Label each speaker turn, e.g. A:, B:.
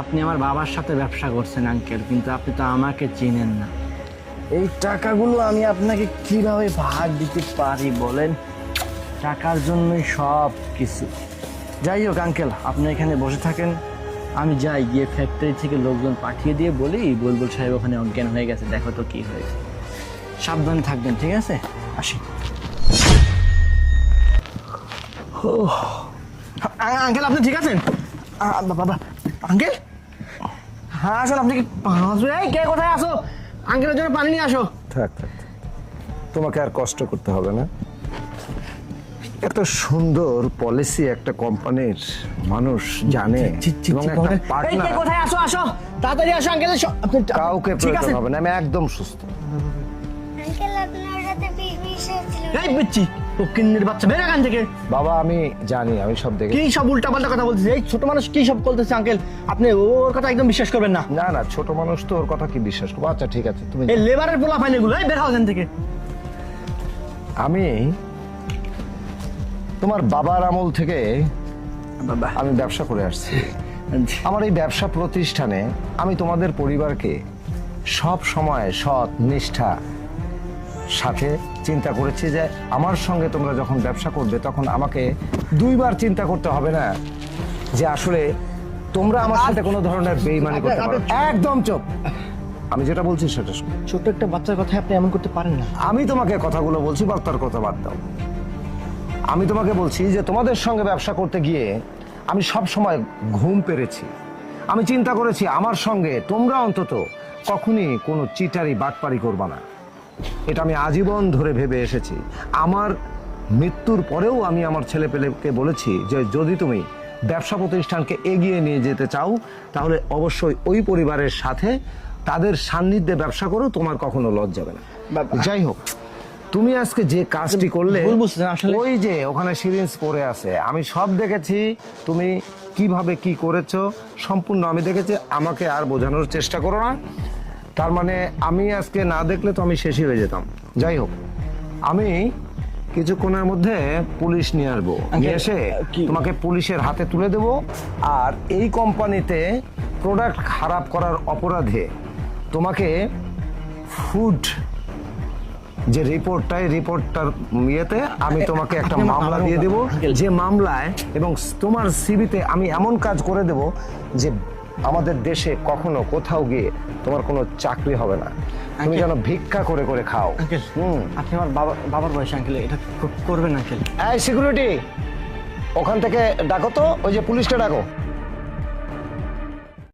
A: আপনি আমার বাবার সাথে ব্যবসা করছেন আঙ্কেল, কিন্তু আপনি তো আমাকে চিনেন না। এই টাকাগুলো আমি আপনাকে কিভাবে ভাগ দিতে পারি বলেন? টাকার জন্যই সব কিছু। যাই হোক আঙ্কেল, আপনি এখানে বসে থাকেন, আমি যাই গিয়ে ফ্যাক্টরি থেকে লোকজন পাঠিয়ে দিয়ে বলি বুলবুল সাহেব ওখানে অজ্ঞান হয়ে গেছে, দেখো তো কি হয়েছে। সাবধানে থাকবেন, ঠিক আছে? আসি। আঙ্কেল আপনি ঠিক আছেন? বাবা আঙ্কেল, হ্যাঁ আসুন। আপনি কি এই কে কোথায় আসো? আঙ্কেলের জন্য পানি নিয়ে আসো।
B: থাক থাক, তোমাকে আর কষ্ট করতে হবে না। এত সুন্দর পলিসি একটা কোম্পানির মানুষ জানে এবং একটা
A: এই কে
B: পার্টনার।
A: কোথায় আসো? আসো তাড়াতাড়ি আসো আঙ্কেল। আপনি
B: কাউকে
A: ঠিক
B: প্রয়োজন
A: আছে?
B: হবে না, আমি একদম সুস্থ।
C: আঙ্কেল আপনার সাথে বিষ ছিল।
A: এই পিচ্ছি পকিন্নির বাচ্চা, বের এখান থেকে।
B: বাবা আমি জানি, আমি সব দেখে।
A: কি সব উল্টাপাল্টা কথা বলতেছে? এই ছোট মানুষ কি সব বলতেছে আঙ্কেল? আপনি ওর কথা একদম বিশ্বাস করবেন না।
B: না না, ছোট মানুষ তো ওর কথা কি বিশ্বাস করবো? আচ্ছা ঠিক আছে, তুমি
A: এই লেবারের পোলা ফাইন এগুলো, এই বের হও এখান থেকে।
B: আমি তোমার বাবার আমল থেকে
A: বাবা
B: আমি ব্যবসা করে আসছি। আমার এই ব্যবসা প্রতিষ্ঠানে আমি তোমাদের পরিবারকে সব সময় সৎ নিষ্ঠা সাথে চিন্তা করেছি যে আমার সঙ্গে তোমরা যখন ব্যবসা করবে তখন আমাকে দুইবার চিন্তা করতে হবে না যে আসলে তোমরা আমার সাথে কোনো ধরনের বেইমানি করতে পারো। একদম চুপ, আমি যেটা বলছি সেটা শোনো।
A: ছোট একটা বাচ্চার কথা আপনি এমন করতে পারেন না।
B: আমি তোমাকে কথাগুলো বলছি, বার্তার কথা বাদ দাও। আমি তোমাকে বলছি যে তোমাদের সঙ্গে ব্যবসা করতে গিয়ে আমি সব সময় ঘুম পেরেছি। আমি চিন্তা করেছি আমার সঙ্গে তোমরা অন্তত কখনই কোনো চিটারি বাটপারি করবা না। এটা আমি আজীবন ধরে ভেবে এসেছি। আমার মৃত্যুর পরেও আমি আমার ছেলেপেলেকে বলেছি যে যদি তুমি ব্যবসা প্রতিষ্ঠানকে এগিয়ে নিয়ে যেতে চাও তাহলে অবশ্যই ওই পরিবারের সাথে তাদের সান্নিধ্যে ব্যবসা করো, তোমার কখনো লজ্জা যাবে না। যাই হোক, তুমি আজকে যে কাজটি করলে,
A: ভুল বুঝছেন আসলে।
B: ওই যে ওখানে সিরিঞ্জ পড়ে আছে, আমি সব দেখেছি। তুমি কিভাবে কি করেছো সম্পূর্ণ আমি দেখেছি। আমাকে আর বোঝানোর চেষ্টা করো না। তার মানে আমি আজকে না দেখলে তো আমি শেষই হয়ে যেতাম। যাই হোক, আমি কিছুক্ষণের মধ্যে পুলিশ নিয়ে আসবো, নিয়ে এসে তোমাকে পুলিশের হাতে তুলে দেব। আর এই কোম্পানিতে প্রোডাক্ট খারাপ করার অপরাধে তোমাকে ফুড যে রিপোর্টটার ইয়েতে আমি তোমাকে একটা মামলা দিয়ে দেব, যে মামলায় এবং তোমার সিভিতে আমি এমন কাজ করে দেব যে আমাদের দেশে কখনো কোথাও গিয়ে তোমার কোনো চাকরি হবে না। তুমি যেন ভিক্ষা করে করে খাও।
A: আঙ্কেল আপনি আমার বাবার বয়স আঙ্কেল, এটা করবেন আঙ্কেল।
B: এই সিকিউরিটি, ওখান থেকে ডাকো তো, ওই যে পুলিশটা ডাকো।